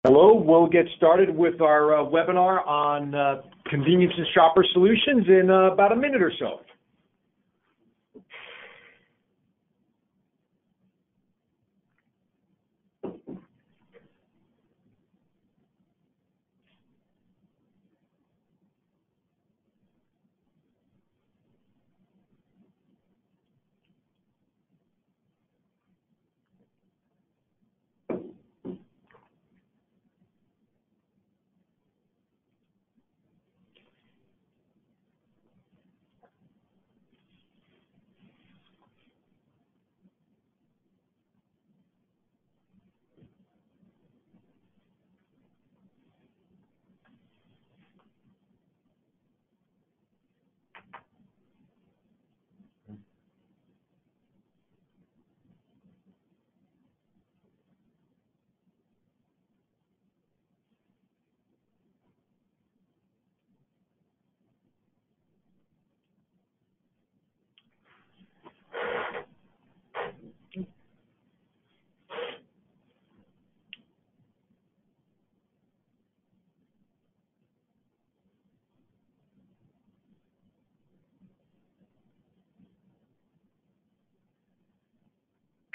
Hello, we'll get started with our webinar on convenience and shopper solutions in about a minute or so.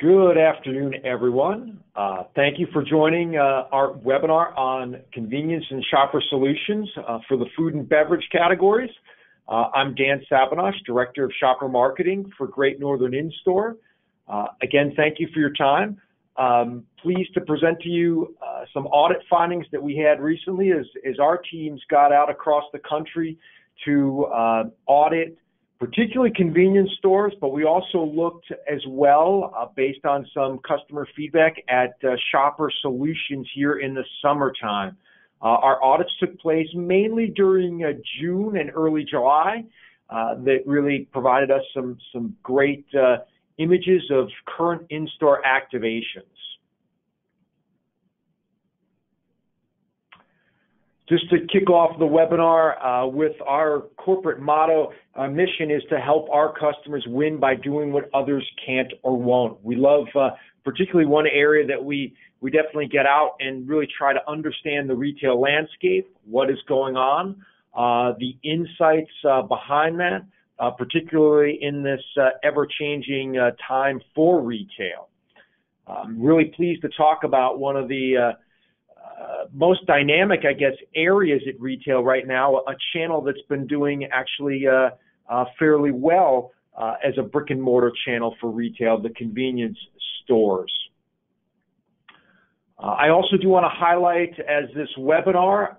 Good afternoon, everyone. Thank you for joining our webinar on convenience and shopper solutions for the food and beverage categories. I'm Dan Sabinosh, Director of Shopper Marketing for Great Northern Instore. Again, thank you for your time. Pleased to present to you some audit findings that we had recently as our teams got out across the country to audit particularly convenience stores, but we also looked as well, based on some customer feedback, at shopper solutions here in the summertime. Our audits took place mainly during June and early July that really provided us some great images of current in-store activations. Just to kick off the webinar with our corporate motto, our mission is to help our customers win by doing what others can't or won't. We love particularly one area that we definitely get out and really try to understand the retail landscape, what is going on, the insights behind that, particularly in this ever-changing time for retail. I'm really pleased to talk about one of the most dynamic, I guess, areas at retail right now, a channel that's been doing actually fairly well as a brick and mortar channel for retail, the convenience stores. I also do want to highlight as this webinar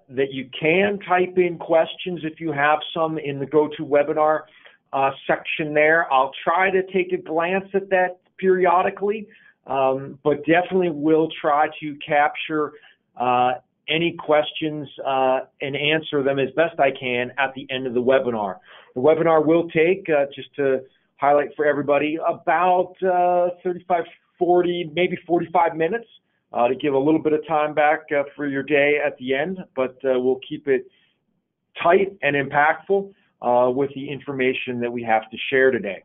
that you can type in questions if you have some in the GoToWebinar section there. I'll try to take a glance at that periodically, but definitely will try to capture any questions and answer them as best I can at the end of the webinar. The webinar will take, just to highlight for everybody, about 35, 40, maybe 45 minutes to give a little bit of time back for your day at the end, but we'll keep it tight and impactful with the information that we have to share today.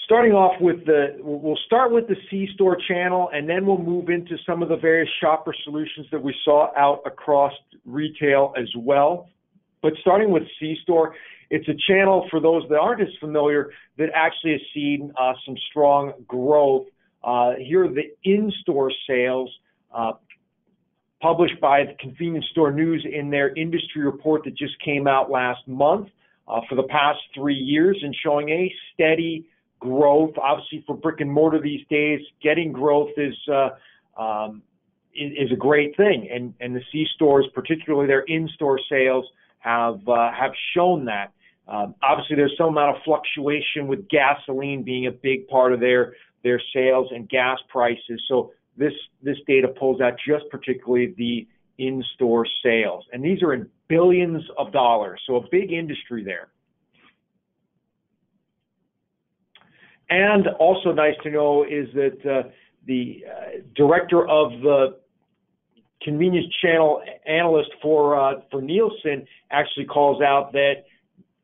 Starting off with we'll start with the C-Store channel, and then we'll move into some of the various shopper solutions that we saw out across retail as well. But starting with C-Store, it's a channel, for those that aren't as familiar, that actually has seen some strong growth. Here are the in-store sales published by the Convenience Store News in their industry report that just came out last month for the past 3 years, and showing a steady growth. Obviously, for brick and mortar these days, getting growth is a great thing, and the C stores, particularly their in-store sales, have shown that. Obviously, there's some amount of fluctuation with gasoline being a big part of their sales and gas prices. So this data pulls out just particularly the in-store sales, and these are in billions of dollars. So a big industry there. And also nice to know is that the director of the convenience channel analyst for Nielsen actually calls out that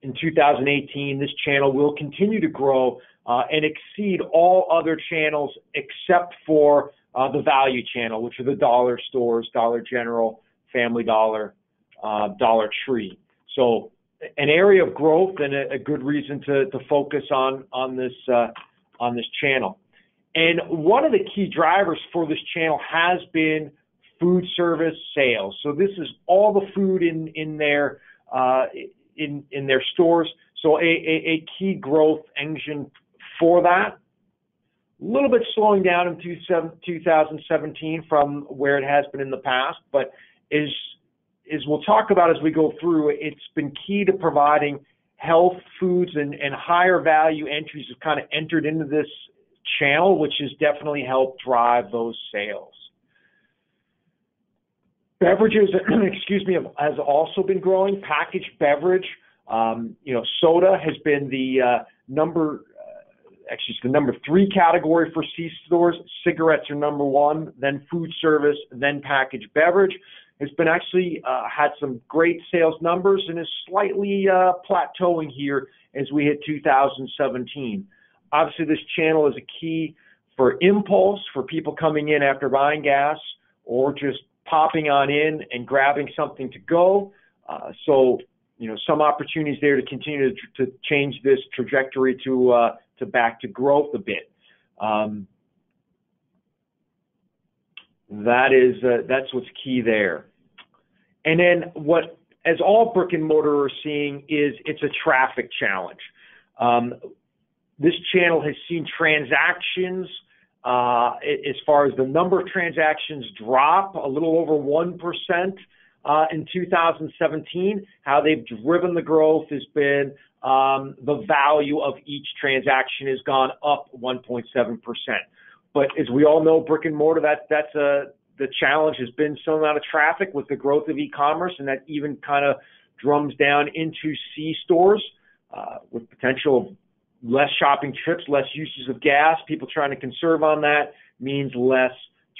in 2018, this channel will continue to grow and exceed all other channels except for the value channel, which are the dollar stores, Dollar General, Family Dollar, Dollar Tree. So an area of growth and a good reason to focus on this channel. And one of the key drivers for this channel has been food service sales. So this is all the food in their stores. So a key growth engine for that. A little bit slowing down in 2017 from where it has been in the past, but as we'll talk about as we go through, it's been key to providing health foods and higher value entries have kind of entered into this channel, which has definitely helped drive those sales. Beverages, has also been growing. Packaged beverage, soda has been the number 3 category for C-stores. Cigarettes are number 1, then food service, then packaged beverage. It's been actually had some great sales numbers and is slightly plateauing here as we hit 2017. Obviously, this channel is a key for impulse, for people coming in after buying gas or just popping on in and grabbing something to go. So, some opportunities there to continue to change this trajectory to back to growth a bit. That's what's key there. And then as all brick and mortar are seeing is it's a traffic challenge. This channel has seen transactions, as far as the number of transactions, drop a little over 1% in 2017. How they've driven the growth has been the value of each transaction has gone up 1.7%. But as we all know, brick and mortar, the challenge has been some amount of traffic with the growth of e-commerce, and that even kind of drums down into C-stores with potential of less shopping trips, less uses of gas. People trying to conserve on that means less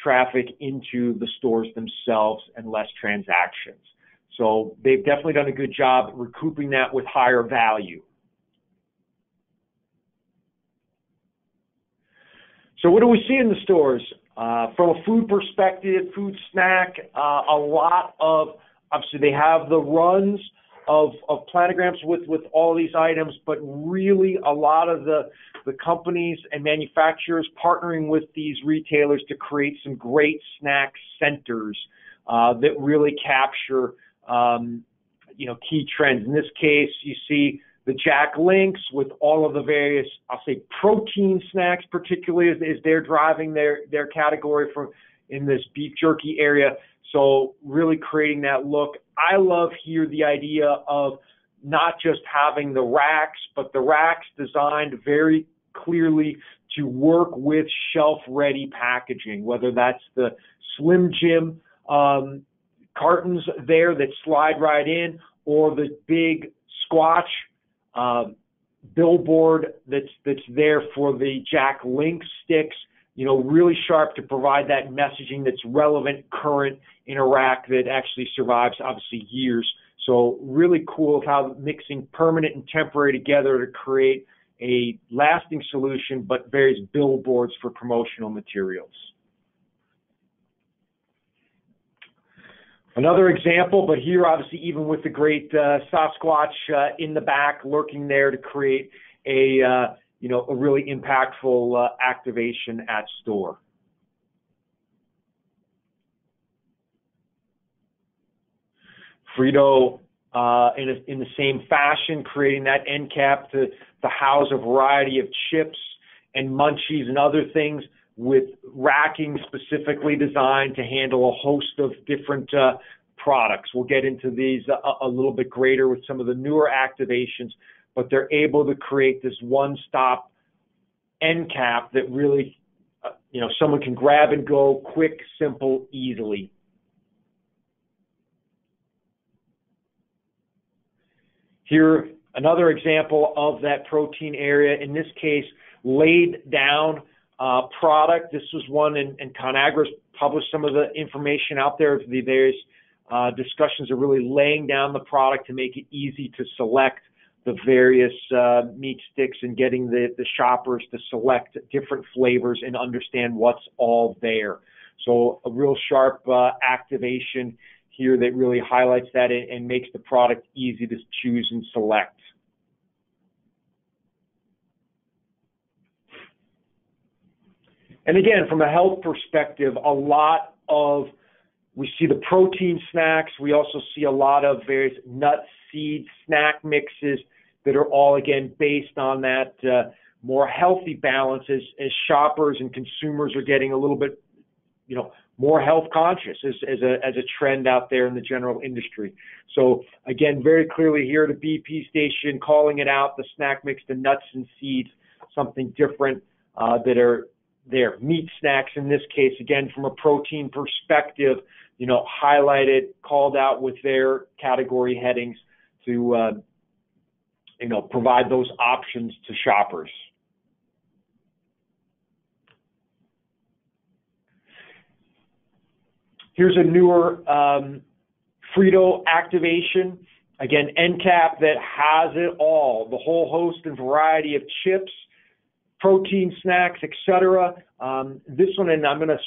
traffic into the stores themselves and less transactions. So they've definitely done a good job recouping that with higher value. So what do we see in the stores? From a food perspective, food snack, a lot of, obviously they have the runs of planograms with all these items, but really a lot of the companies and manufacturers partnering with these retailers to create some great snack centers that really capture key trends. In this case, you see the Jack Links with all of the various, I'll say, protein snacks, particularly as they're driving their category in this beef jerky area. So really creating that look. I love here the idea of not just having the racks, but the racks designed very clearly to work with shelf-ready packaging, whether that's the Slim Jim cartons there that slide right in, or the big Squatch billboard that's there for the Jack Link sticks, really sharp to provide that messaging that's relevant, current in a rack that actually survives, obviously, years. So really cool of how mixing permanent and temporary together to create a lasting solution, but various billboards for promotional materials. Another example, but here obviously even with the great Sasquatch in the back lurking there to create a really impactful activation at store. Frito, in the same fashion, creating that end cap to house a variety of chips and munchies and other things with racking specifically designed to handle a host of different products. We'll get into these a little bit greater with some of the newer activations, but they're able to create this one-stop end cap that really, someone can grab and go, quick, simple, easily. Here, another example of that protein area, in this case, laid down product. This was one, and ConAgra's published some of the information out there. The various discussions are really laying down the product to make it easy to select the various meat sticks and getting the shoppers to select different flavors and understand what's all there. So a real sharp activation here that really highlights that and makes the product easy to choose and select. And again, from a health perspective, we see the protein snacks. We also see a lot of various nut, seed, snack mixes that are all, again, based on that more healthy balance as shoppers and consumers are getting a little bit, more health conscious as a trend out there in the general industry. So again, very clearly here at a BP station, calling it out, the snack mix, the nuts and seeds, something different that are there. Meat snacks in this case, again, from a protein perspective, highlighted, called out with their category headings to, provide those options to shoppers. Here's a newer Frito activation. Again, end cap that has it all, the whole host and variety of chips, protein snacks, etc. This one, and I'm going to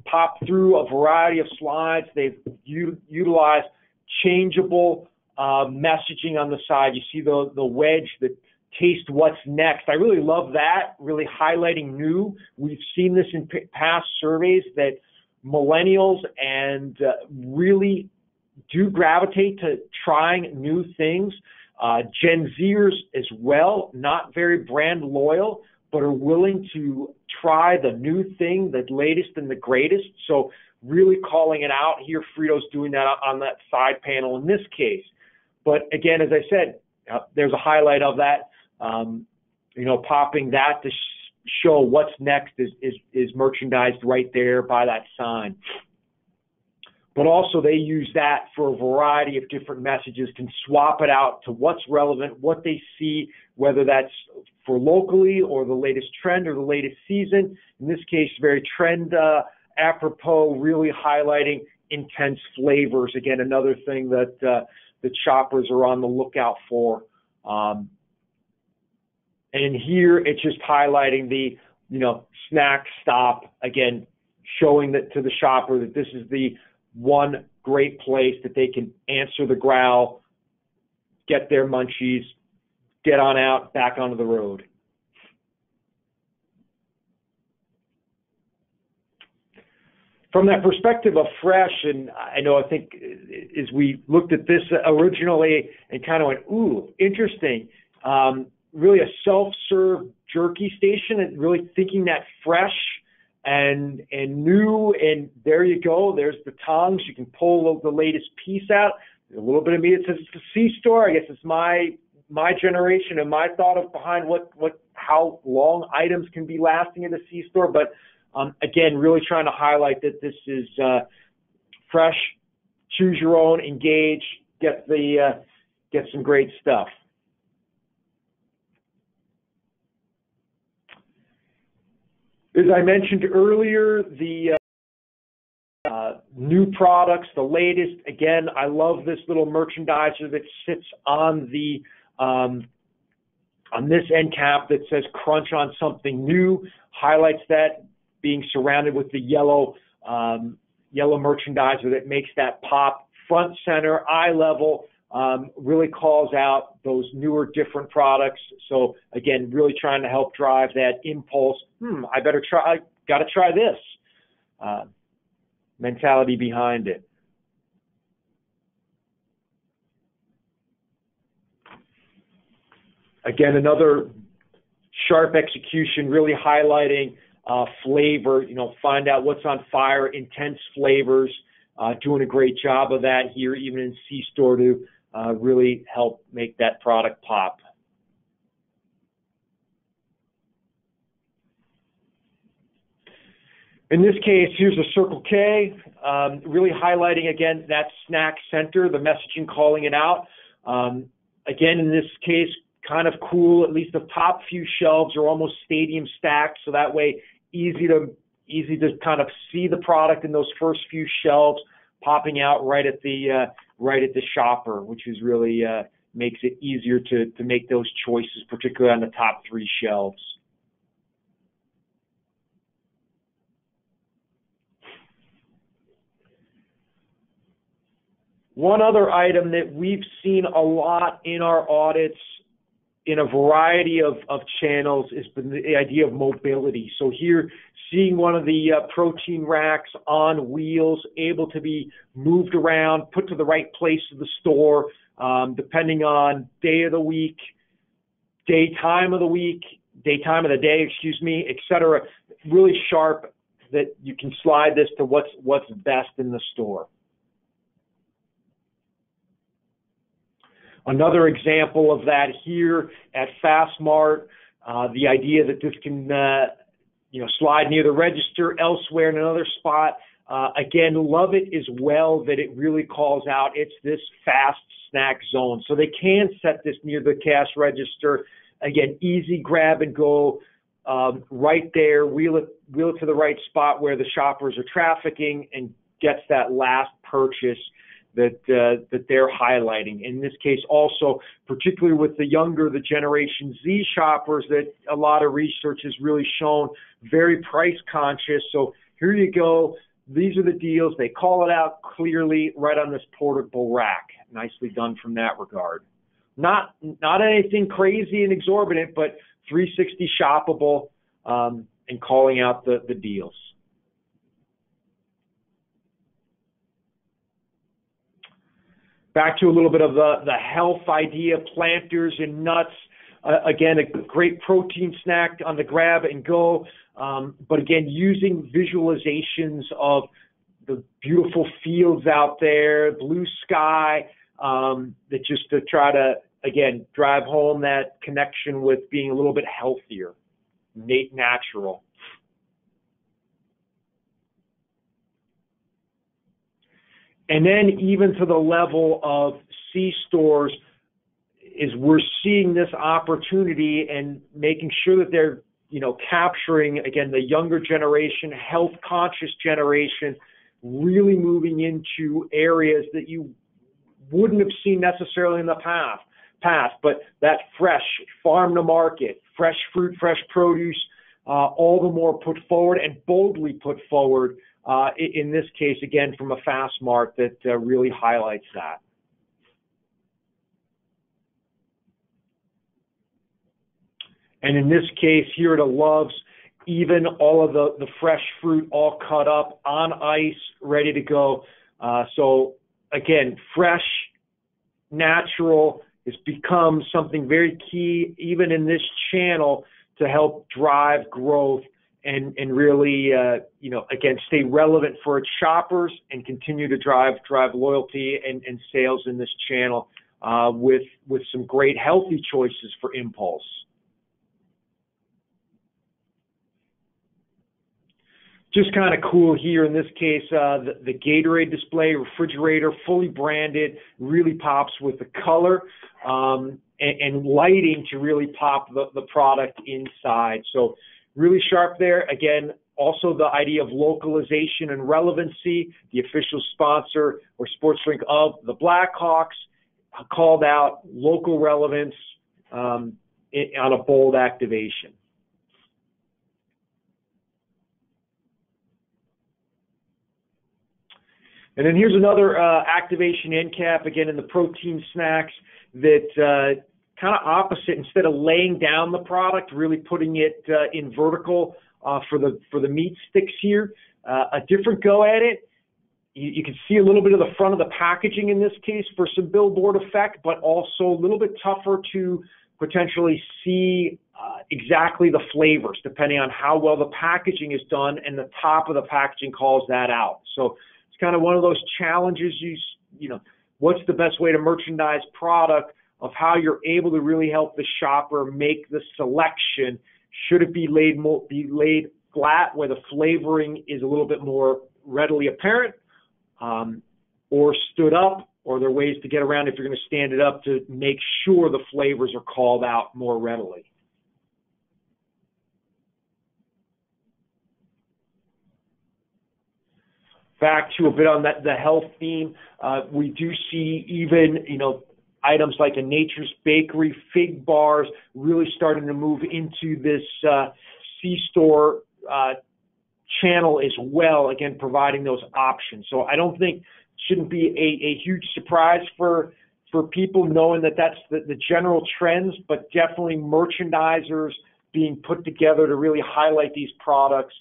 pop through a variety of slides. They've utilized changeable messaging on the side. You see the wedge that taste what's next. I really love that, really highlighting new. We've seen this in past surveys that millennials and really do gravitate to trying new things. Gen Zers as well, not very brand loyal, but are willing to try the new thing, the latest and the greatest. So really calling it out here. Frito's doing that on that side panel in this case. But again, as I said, there's a highlight of that, popping that to show what's next is merchandised right there by that sign. But also they use that for a variety of different messages, can swap it out to what's relevant, what they see, whether that's for locally or the latest trend or the latest season. In this case, very trend apropos, really highlighting intense flavors. Again, another thing that shoppers are on the lookout for. And here it's just highlighting the, snack stop, again, showing that to the shopper that this is the one great place that they can answer the growl, get their munchies, get on out, back onto the road. From that perspective of fresh, and I think as we looked at this originally and kind of went, ooh, interesting, really a self-serve jerky station and really thinking that fresh and new, and there you go. There's the tongs. You can pull the latest piece out. There's a little bit of meat. It says it's a C-store. I guess it's my generation and my thought of behind how long items can be lasting in a C-store. But again, really trying to highlight that this is fresh. Choose your own. Engage. Get some great stuff. As I mentioned earlier, the new products, the latest. Again, I love this little merchandiser that sits on the on this end cap that says "Crunch on something new." Highlights that, being surrounded with the yellow merchandiser that makes that pop. Front center, eye level. Really calls out those newer, different products. So again, really trying to help drive that impulse. I got to try this mentality behind it. Again, another sharp execution, really highlighting flavor. Find out what's on fire, intense flavors. Doing a great job of that here, even in C-Store, to really help make that product pop. In this case, here's a Circle K, really highlighting, again, that snack center, the messaging calling it out. Again, in this case, kind of cool, at least the top few shelves are almost stadium stacked, so that way easy to kind of see the product in those first few shelves popping out right at the shopper, which is really makes it easier to make those choices, particularly on the top 3 shelves. One other item that we've seen a lot in our audits in a variety of channels is the idea of mobility. So here, seeing one of the protein racks on wheels, able to be moved around, put to the right place of the store, depending on day of the week, daytime of the day, et cetera. Really sharp that you can slide this to what's best in the store. Another example of that here at Fastmart, the idea that this can, slide near the register, elsewhere in another spot. Again, love it as well that it really calls out it's this fast snack zone. So they can set this near the cash register. Again, easy grab and go, right there, wheel it to the right spot where the shoppers are trafficking and gets that last purchase that they're highlighting. In this case also, particularly with the Generation Z shoppers, that a lot of research has really shown very price conscious. So here you go. These are the deals. They call it out clearly right on this portable rack. Nicely done from that regard. Not anything crazy and exorbitant, but 360 shoppable, and calling out the deals. Back to a little bit of the health idea, Planters and nuts. Again, a great protein snack on the grab and go. But again, using visualizations of the beautiful fields out there, blue sky, that just to try to, again, drive home that connection with being a little bit healthier, natural. And then even to the level of C-stores is we're seeing this opportunity and making sure that they're, capturing, again, the younger generation, health-conscious generation, really moving into areas that you wouldn't have seen necessarily in the past. But that fresh, farm-to-market, fresh fruit, fresh produce, all the more put forward and boldly put forward, in this case, again, from a Fastmart that really highlights that. And in this case, here at a Love's, even all of the fresh fruit all cut up on ice, ready to go. So again, fresh, natural has become something very key, even in this channel, to help drive growth and really, again, stay relevant for its shoppers and continue to drive loyalty and sales in this channel, with some great healthy choices for impulse. Just kind of cool here in this case, the Gatorade display, refrigerator, fully branded, really pops with the color and lighting to really pop the product inside. So really sharp there. Again, also the idea of localization and relevancy. The official sponsor or sports drink of the Blackhawks called out local relevance on a bold activation. And then here's another activation end cap, again, in the protein snacks that kind of opposite. Instead of laying down the product, really putting it in vertical for the meat sticks here. A different go at it. You can see a little bit of the front of the packaging in this case for some billboard effect, but also a little bit tougher to potentially see exactly the flavors, depending on how well the packaging is done, and the top of the packaging calls that out. So kind of one of those challenges, what's the best way to merchandise product, of how you're able to really help the shopper make the selection. Should it be laid flat where the flavoring is a little bit more readily apparent, or stood up, or are there ways to get around if you're going to stand it up to make sure the flavors are called out more readily? Back to a bit on the health theme, we do see even, items like a Nature's Bakery, fig bars, really starting to move into this C-store channel as well, again, providing those options. So I don't think shouldn't be a huge surprise for people knowing that that's the general trends, but definitely merchandisers being put together to really highlight these products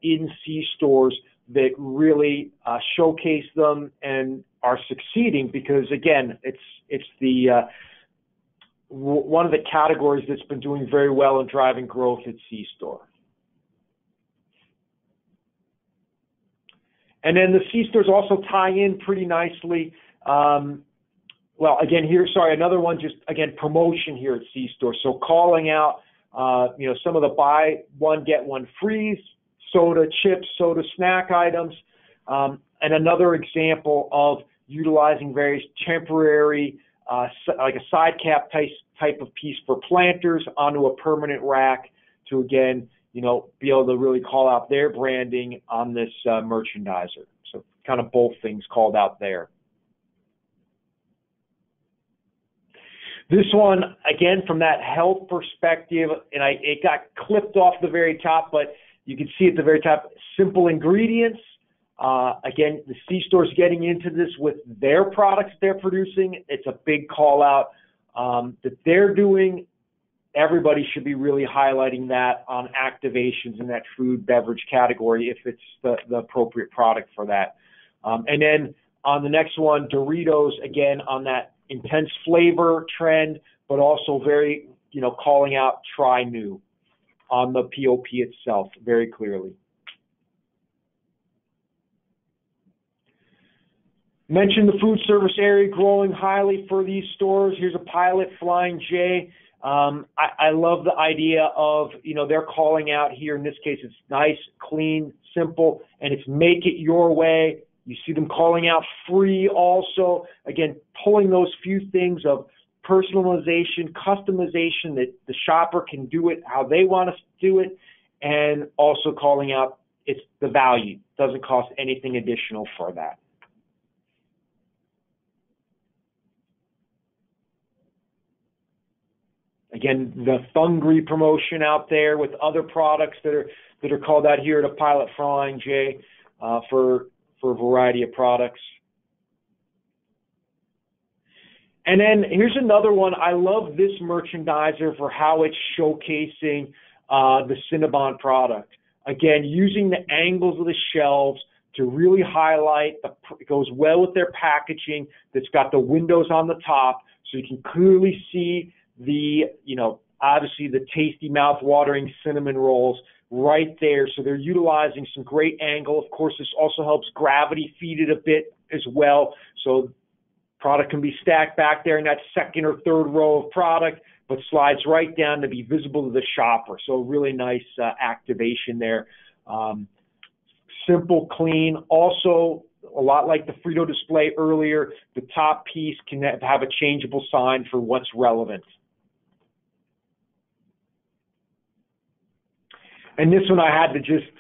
in C-stores that really showcase them and are succeeding because, again, it's the one of the categories that's been doing very well in driving growth at C-store. And then the C-stores also tie in pretty nicely. Well, again, another one, just again, promotion here at C-store. So calling out, some of the buy one, get one free, soda, chips, soda snack items. And another example of utilizing various temporary, like a side cap type of piece for planters onto a permanent rack to, again, be able to really call out their branding on this merchandiser. So kind of both things called out there. This one, again, from that health perspective, and it got clipped off the very top, but you can see at the very top, simple ingredients. Again, the C-store's getting into this with their products they're producing. It's a big call out that they're doing. Everybody should be really highlighting that on activations in that food beverage category if it's the appropriate product for that. And then on the next one, Doritos, again, on that intense flavor trend, but also very, calling out try new on the POP itself very clearly. Mentioned the food service area growing highly for these stores. Here's a Pilot Flying J. I love the idea of, they're calling out here. In this case, it's nice, clean, simple, and it's make it your way. You see them calling out free also. Again, pulling those few things of personalization, customization, that the shopper can do it how they want to do it, and also calling out it's the value. Doesn't cost anything additional for that. Again, the Thungry promotion out there with other products that are called out here at a Pilot Flying J for a variety of products. And then here's another one. I love this merchandiser for how it's showcasing the Cinnabon product. Again, using the angles of the shelves to really highlight, it goes well with their packaging that's got the windows on the top, so you can clearly see the, obviously the tasty mouth-watering cinnamon rolls right there. So they're utilizing some great angle. Of course, this also helps gravity feed it a bit as well. So product can be stacked back there in that second or third row of product, but slides right down to be visible to the shopper. So really nice activation there. Simple, clean. Also, a lot like the Frito display earlier, the top piece can have a changeable sign for what's relevant. And this one I had to just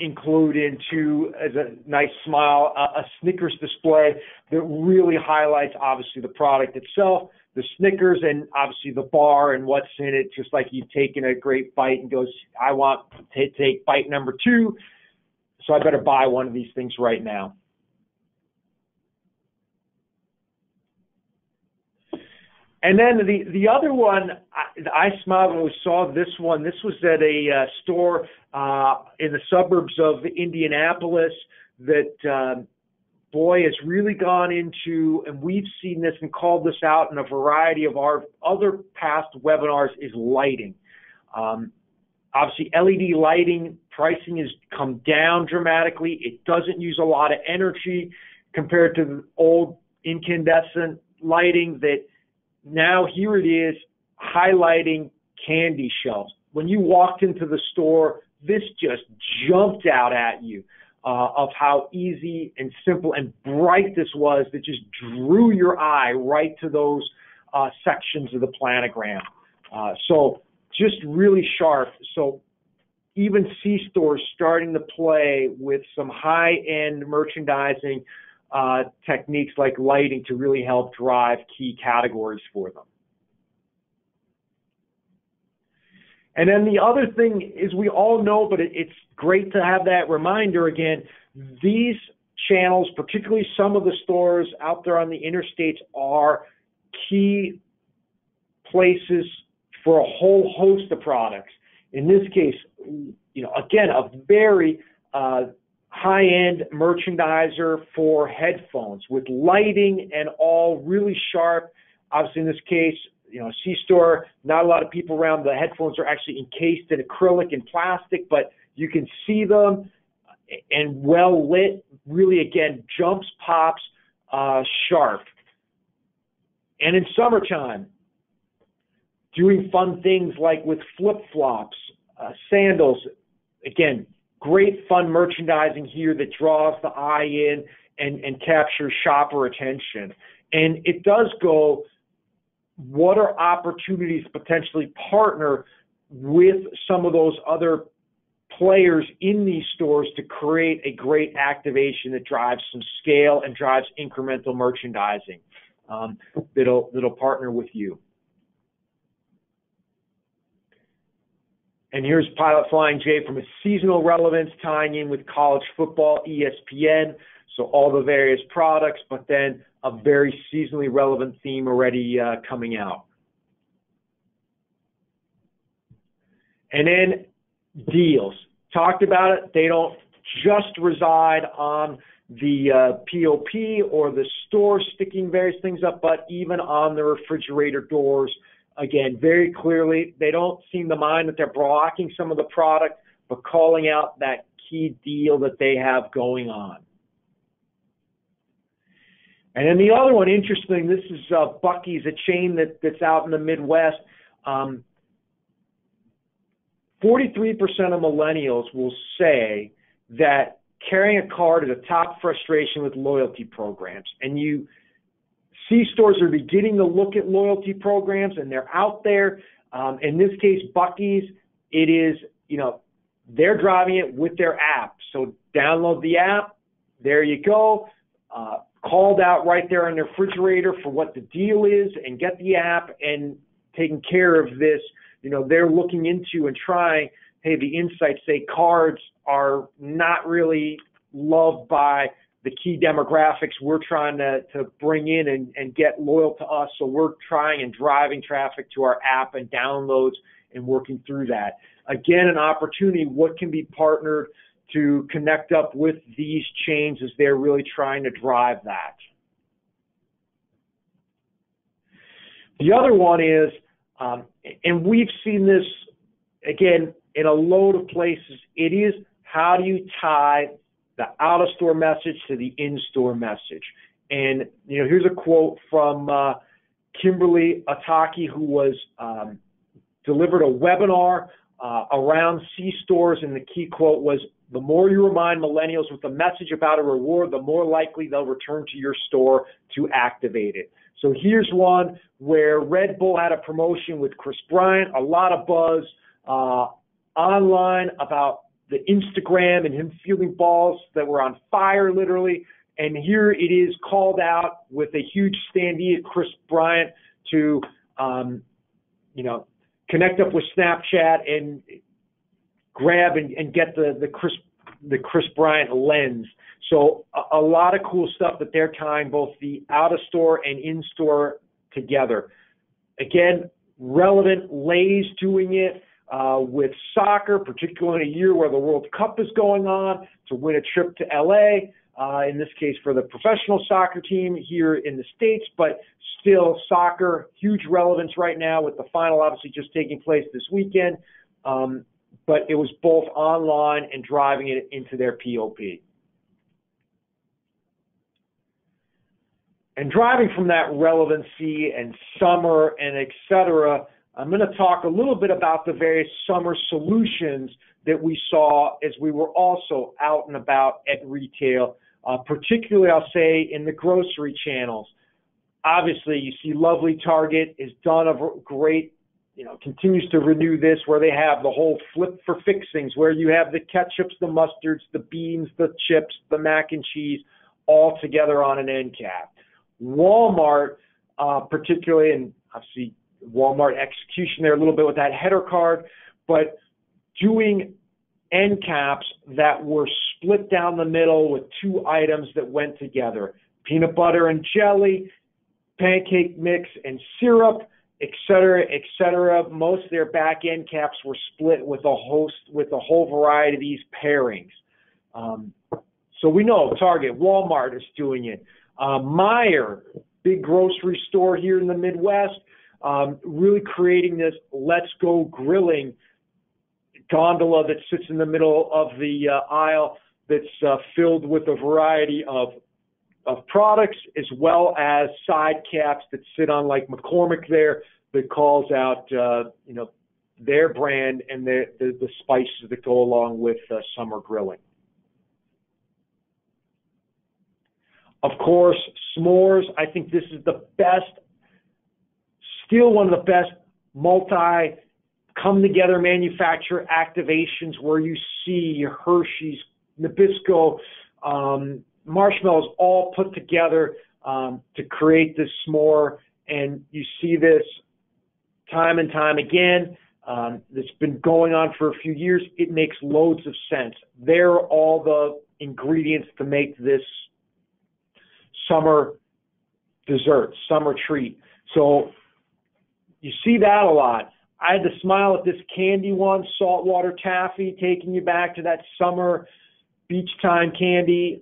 include into, as a nice smile, a Snickers display that really highlights, obviously, the product itself, the Snickers, and obviously the bar and what's in it, just like you've taken a great bite and goes, I want to take bite number 2, so I better buy one of these things right now. And then the other one, I smiled when we saw this one. This was at a store in the suburbs of Indianapolis that, boy, has really gone into, and we've seen this and called this out in a variety of our other past webinars, is lighting. Obviously, LED lighting pricing has come down dramatically. It doesn't use a lot of energy compared to the old incandescent lighting that now here it is highlighting candy shelves. When you walked into the store, this just jumped out at you of how easy and simple and bright this was, that just drew your eye right to those sections of the planogram. So just really sharp. So even C-stores starting to play with some high-end merchandising techniques like lighting to really help drive key categories for them. And then the other thing is, we all know, but it's great to have that reminder again, these channels, particularly some of the stores out there on the interstates, are key places for a whole host of products. In this case, again, a very high-end merchandiser for headphones with lighting and all really sharp. Obviously, in this case, C-Store, not a lot of people around. The headphones are actually encased in acrylic and plastic, but you can see them and well lit. Really, again, jumps, pops, sharp. And in summertime, doing fun things like with flip-flops, sandals. Again, great fun merchandising here that draws the eye in and captures shopper attention. And it does go, what are opportunities to potentially partner with some of those other players in these stores to create a great activation that drives some scale and drives incremental merchandising that'll partner with you. And here's Pilot Flying J from a seasonal relevance tying in with college football, ESPN, so all the various products, but then a very seasonally relevant theme already coming out. And then deals. Talked about it. They don't just reside on the POP or the store sticking various things up, but even on the refrigerator doors. Again, very clearly, they don't seem to mind that they're blocking some of the product, but calling out that key deal that they have going on. And then the other one, interesting, this is Buc-ee's, a chain that's out in the Midwest. 43% of millennials will say that carrying a card is a top frustration with loyalty programs. And C-stores are beginning to look at loyalty programs, and they're out there. In this case, Buc-ee's, it is, they're driving it with their app. So download the app. There you go. Called out right there on the refrigerator for what the deal is, and get the app and taking care of this. They're looking into and trying, hey, the insights say cards are not really loved by the key demographics we're trying to bring in and get loyal to us. So we're trying and driving traffic to our app and downloads and working through that. Again, an opportunity, what can be partnered to connect up with these chains as they're really trying to drive that. The other one is, and we've seen this, again, in a load of places, it is how do you tie the out-of-store message to the in-store message. And, here's a quote from Kimberly Ataki, who was delivered a webinar around C-stores, and the key quote was, the more you remind millennials with a message about a reward, the more likely they'll return to your store to activate it. So here's one where Red Bull had a promotion with Chris Bryant, a lot of buzz online about the Instagram and him fielding balls that were on fire, literally. And here it is called out with a huge standee at Chris Bryant to, connect up with Snapchat and grab and get the Chris Bryant lens. So a lot of cool stuff that they're tying both the out-of-store and in-store together. Again, relevant. Lay's doing it with soccer, particularly in a year where the World Cup is going on, to win a trip to L.A., in this case for the professional soccer team here in the States, but still soccer, huge relevance right now with the final obviously just taking place this weekend. But it was both online and driving it into their POP. And driving from that relevancy and summer and et cetera, I'm going to talk a little bit about the various summer solutions that we saw as we were also out and about at retail, particularly, I'll say, in the grocery channels. Obviously, you see lovely Target has done a great, continues to renew this, where they have the whole flip for fixings, where you have the ketchups, the mustards, the beans, the chips, the mac and cheese, all together on an end cap. Walmart, particularly, and obviously Walmart execution there a little bit with that header card, but doing end caps that were split down the middle with two items that went together: peanut butter and jelly, pancake mix and syrup, et cetera, et cetera. Most of their back end caps were split with a whole variety of these pairings. So we know Target, Walmart is doing it. Meijer, big grocery store here in the Midwest, really creating this Let's Go Grilling gondola that sits in the middle of the aisle that's filled with a variety of products, as well as side caps that sit on, like McCormick there, that calls out their brand and the spices that go along with summer grilling. Of course, s'mores. I think this is the best, still one of the best come-together manufacturer activations, where you see Hershey's, Nabisco, marshmallows all put together to create this s'more. And you see this time and time again. It's been going on for a few years. It makes loads of sense. There are all the ingredients to make this summer dessert, summer treat. So you see that a lot. I had to smile at this candy one, saltwater taffy, taking you back to that summer beach time candy.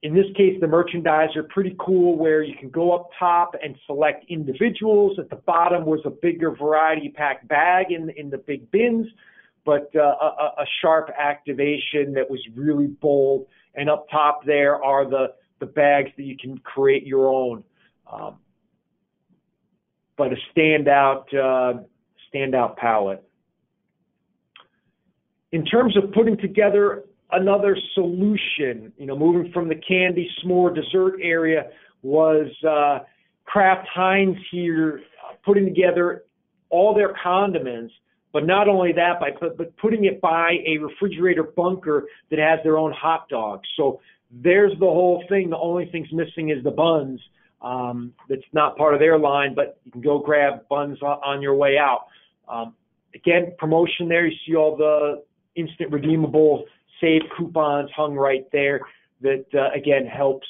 In this case, the merchandise are pretty cool, where you can go up top and select individuals. At the bottom was a bigger variety pack bag in the big bins, but a sharp activation that was really bold. And up top there are the bags that you can create your own. But a standout palette. In terms of putting together another solution, moving from the candy s'more dessert area, was Kraft Heinz here putting together all their condiments, but not only that, but putting it by a refrigerator bunker that has their own hot dogs. So there's the whole thing. The only thing's missing is the buns. That's not part of their line, but you can go grab buns on your way out. Again, promotion there. You see all the instant redeemable save coupons hung right there that, again, helps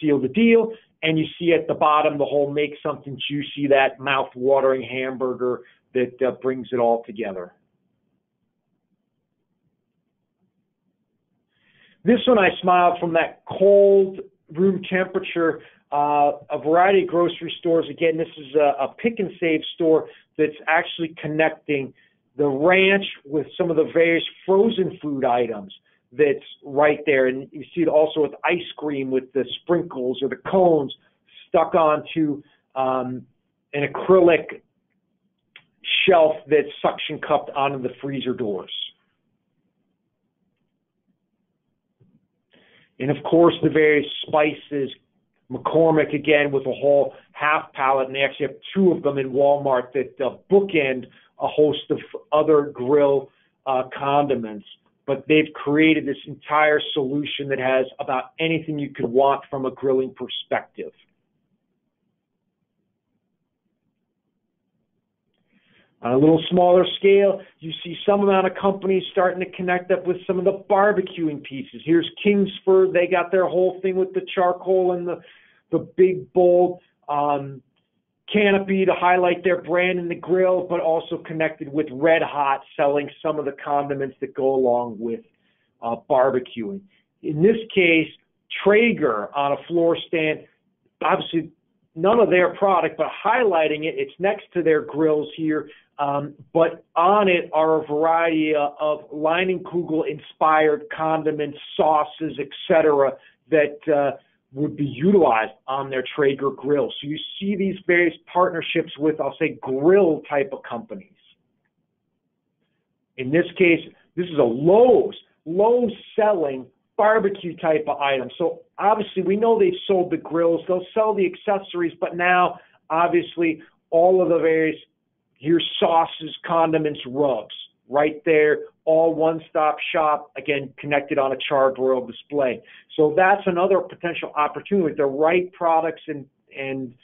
seal the deal. And you see at the bottom the whole make something juicy, that mouth-watering hamburger that brings it all together. This one I smiled from that cold room temperature. A variety of grocery stores. Again, this is a pick and save store that's actually connecting the ranch with some of the various frozen food items that's right there. And you see it also with ice cream, with the sprinkles or the cones stuck onto an acrylic shelf that's suction cupped onto the freezer doors. And of course, the various spices. McCormick, again, with a whole half pallet, and they actually have two of them in Walmart that bookend a host of other grill condiments. But they've created this entire solution that has about anything you could want from a grilling perspective. On a little smaller scale, you see some amount of companies starting to connect up with some of the barbecuing pieces. Here's Kingsford. They got their whole thing with the charcoal and the big, bold canopy to highlight their brand in the grill, but also connected with Red Hot, selling some of the condiments that go along with barbecuing. In this case, Traeger on a floor stand, obviously none of their product, but highlighting it. It's next to their grills here, but on it are a variety of Leinenkugel-inspired condiments, sauces, etc., that would be utilized on their Traeger grill. So you see these various partnerships with, I'll say, grill type of companies. In this case, this is a Lowe's selling barbecue type of item. So obviously we know they've sold the grills, they'll sell the accessories, but now obviously all of the various, here's sauces, condiments, rubs, right there, all one-stop shop, again, connected on a charbroil display. So that's another potential opportunity with the right products and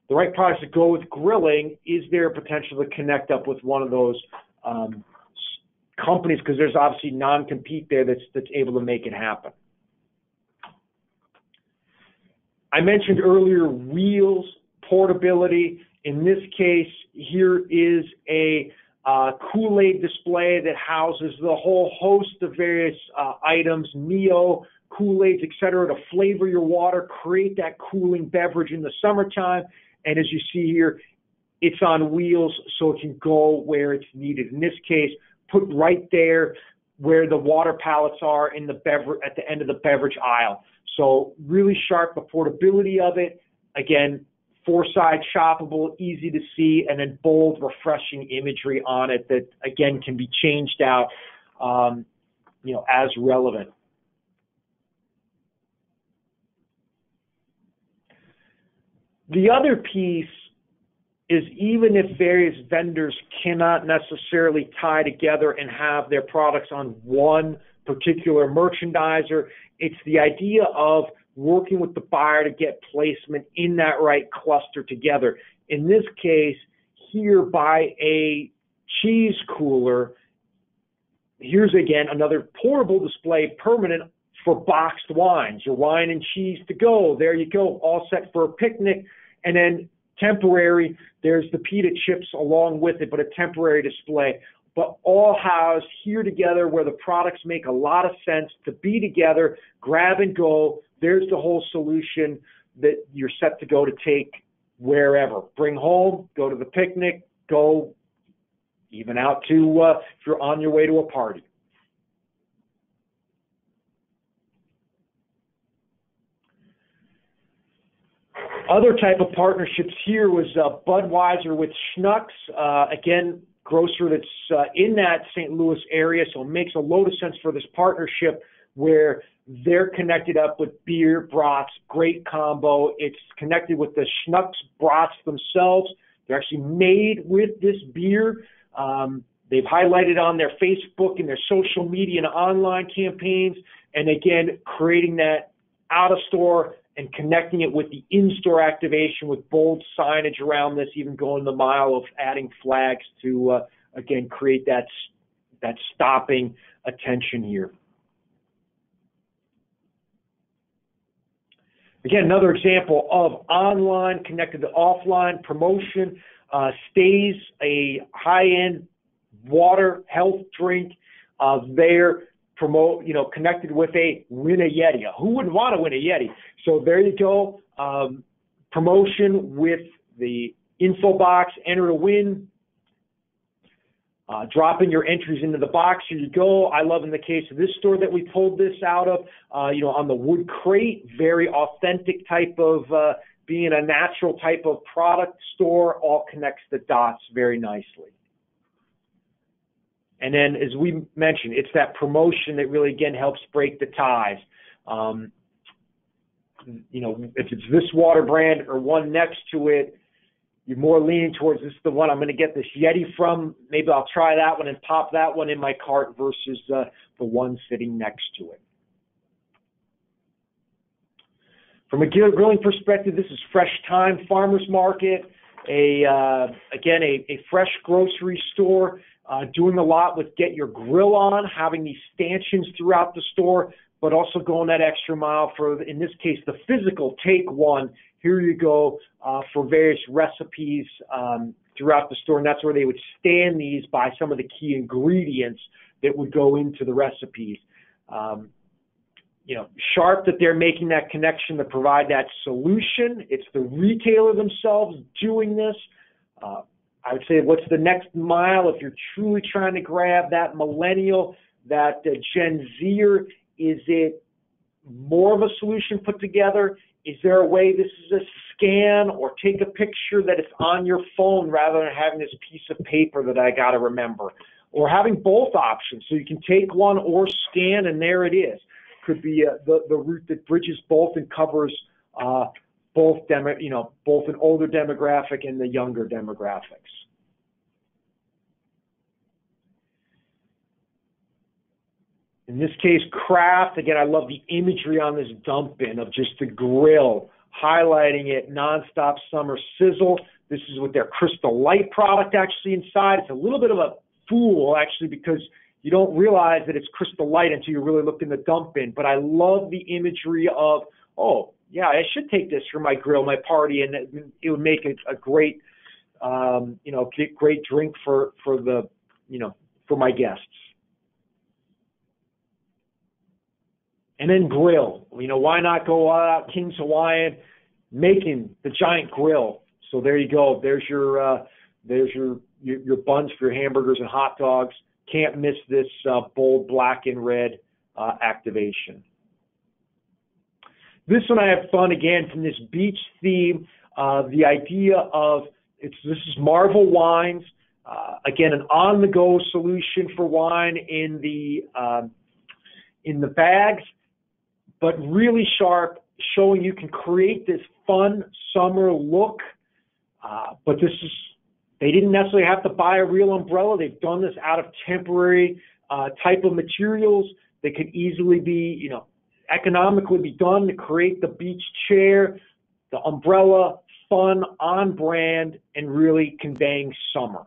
the right products that go with grilling. Is there a potential to connect up with one of those companies, because there's obviously non-compete there that's able to make it happen. I mentioned earlier wheels, portability. In this case, here is a Kool-Aid display that houses the whole host of various items, Neo, Kool-Aids, etc., to flavor your water, create that cooling beverage in the summertime. And as you see here, it's on wheels, so it can go where it's needed. In this case, put right there where the water pallets are in the at the end of the beverage aisle. So really sharp, the portability of it. Again, four-side shoppable, easy to see, and then bold, refreshing imagery on it that, again, can be changed out, as relevant. The other piece is, even if various vendors cannot necessarily tie together and have their products on one particular merchandiser, it's the idea of working with the buyer to get placement in that right cluster together. In this case, here by a cheese cooler, here's again another portable display, permanent, for boxed wines. Your wine and cheese to go. There you go, all set for a picnic. And then temporary, there's the pita chips along with it, but a temporary display. But all housed here together where the products make a lot of sense to be together, grab and go. There's the whole solution that you're set to go to take wherever. Bring home, go to the picnic, go even out to if you're on your way to a party. Other type of partnerships here was Budweiser with Schnucks. Again, grocer that's in that St. Louis area, so it makes a load of sense for this partnership where they're connected up with beer, brats, great combo. It's connected with the Schnucks brats themselves. They're actually made with this beer. They've highlighted on their Facebook and their social media and online campaigns, and again, creating that out of store and connecting it with the in-store activation with bold signage around this, even going the mile of adding flags to, again, create that stopping attention here. Again, another example of online connected to offline promotion. Stays, a high-end water health drink there, connected with a win a Yeti. Who wouldn't want to win a Yeti? So there you go. Promotion with the info box, enter to win. Drop in your entries into the box. Here you go. I love in the case of this store that we pulled this out of, on the wood crate, very authentic type of, being a natural type of product store, all connects the dots very nicely. And then, as we mentioned, it's that promotion that really, again, helps break the ties. If it's this water brand or one next to it, you're more leaning towards this is the one I'm going to get this Yeti from. Maybe I'll try that one and pop that one in my cart versus the one sitting next to it. From a grilling perspective, this is Fresh Time Farmers Market, a fresh grocery store, doing a lot with Get Your Grill On, having these stanchions throughout the store, but also going that extra mile for, in this case, the physical take one. Here you go for various recipes throughout the store, and that's where they would stand these by some of the key ingredients that would go into the recipes. Sharp that they're making that connection to provide that solution. It's the retailer themselves doing this. I would say what's the next mile if you're truly trying to grab that millennial, that Gen Zer? Is it more of a solution put together? Is there a way this is a scan or take a picture that it's on your phone rather than having this piece of paper that I got to remember? Or having both options so you can take one or scan and there it is. Could be the route that bridges both and covers both an older demographic and the younger demographics. in this case, craft. Again, I love the imagery on this dump bin of just the grill, highlighting it, nonstop summer sizzle. This is with their Crystal Light product actually inside. It's a little bit of a fool actually because you don't realize that it's Crystal Light until you really look in the dump bin. But I love the imagery of, oh, yeah, I should take this for my grill, my party, and it would make a great, great drink for the, for my guests. And then grill. Why not go out King's Hawaiian, making the giant grill? So there you go. There's your buns for your hamburgers and hot dogs. Can't miss this bold black and red activation. This one I have fun again from this beach theme. The idea of this is Marvel Wines. Again, an on-the-go solution for wine in the bags, but really sharp, showing you can create this fun summer look. But they didn't necessarily have to buy a real umbrella. They've done this out of temporary type of materials that could easily be, economically be done to create the beach chair, the umbrella, fun, on brand, and really conveying summer.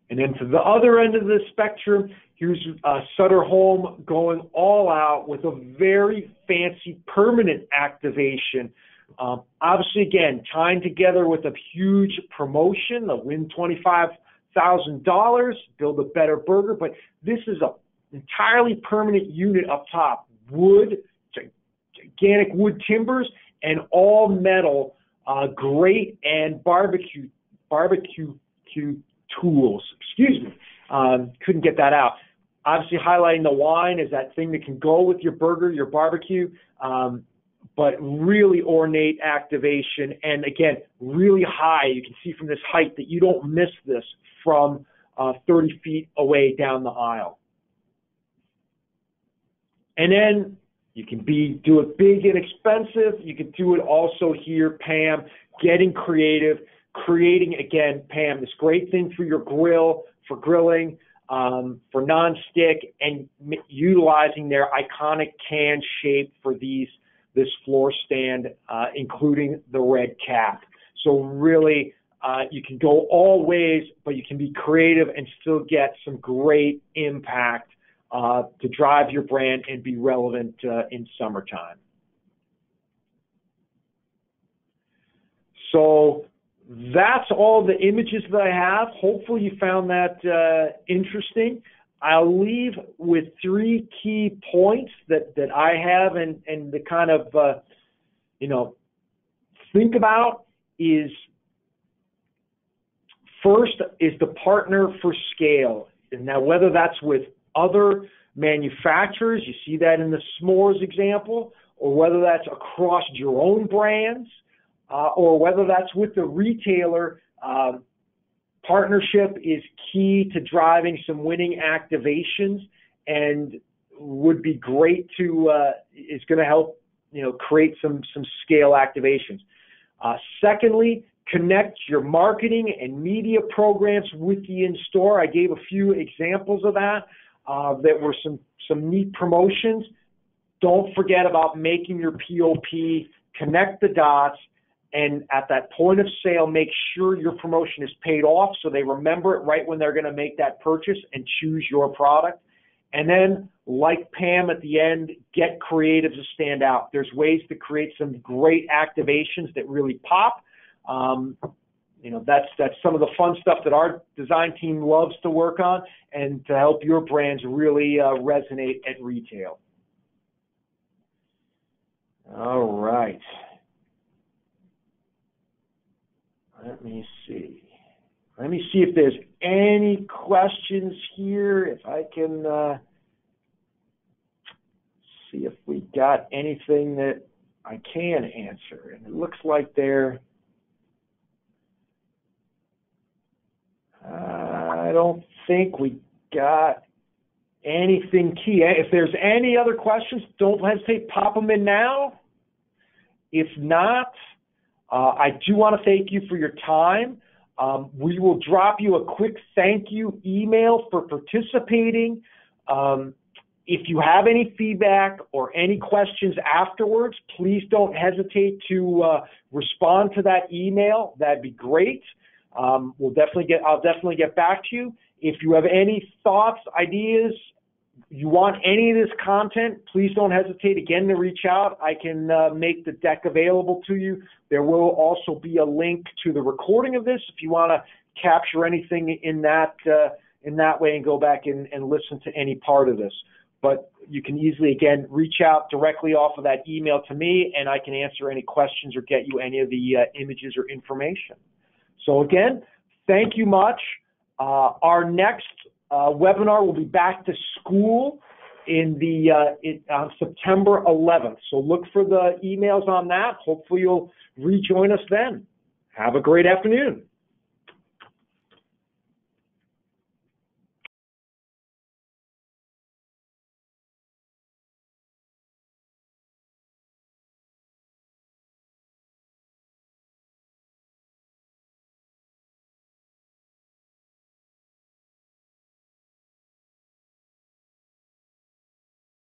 And then to the other end of the spectrum, here's Sutter Home going all out with a very fancy permanent activation. Obviously, again, tying together with a huge promotion, the win $25,000, build a better burger. But this is an entirely permanent unit up top, wood, gigantic wood timbers, and all metal, grate and barbecue tools. Excuse me, couldn't get that out. Obviously, highlighting the wine is that thing that can go with your burger, your barbecue. But really ornate activation, and again, really high. You can see from this height that you don't miss this from 30 feet away down the aisle. And then you can do it big and expensive. You can do it also here, Pam, getting creative, creating, again, Pam, this great thing for your grill, for grilling, for nonstick, and utilizing their iconic can shape for this floor stand, including the red cap. So really, you can go all ways, but you can be creative and still get some great impact to drive your brand and be relevant in summertime. So that's all the images that I have. Hopefully you found that interesting. I'll leave with 3 key points that I have and the kind of, think about is, first is the partner for scale. And now whether that's with other manufacturers, you see that in the s'mores example, or whether that's across your own brands, or whether that's with the retailer, partnership is key to driving some winning activations and would be great to, is going to help, create some scale activations. Secondly, connect your marketing and media programs with the in-store. I gave a few examples of that. That were some neat promotions. Don't forget about making your POP, connect the dots, and at that point of sale, make sure your promotion is paid off so they remember it right when they're going to make that purchase and choose your product. And then, like Pam at the end, get creative to stand out. There's ways to create some great activations that really pop. That's some of the fun stuff that our design team loves to work on and to help your brands really resonate at retail. All right. Let me see if there's any questions here, if I can see if we got anything that I can answer. And it looks like I don't think we got anything key. If there's any other questions, don't hesitate, pop them in now. If not, I do want to thank you for your time. We will drop you a quick thank you email for participating. If you have any feedback or any questions afterwards, please don't hesitate to respond to that email. That'd be great. I'll definitely get back to you. If you have any thoughts, ideas, you want any of this content, please don't hesitate again to reach out. I can make the deck available to you. There will also be a link to the recording of this if you want to capture anything in that way and go back and listen to any part of this. But you can easily, again, reach out directly off of that email to me, and I can answer any questions or get you any of the images or information. So again, thank you much. Our next webinar will be back to school on September 11th. So look for the emails on that. Hopefully you'll rejoin us then. Have a great afternoon.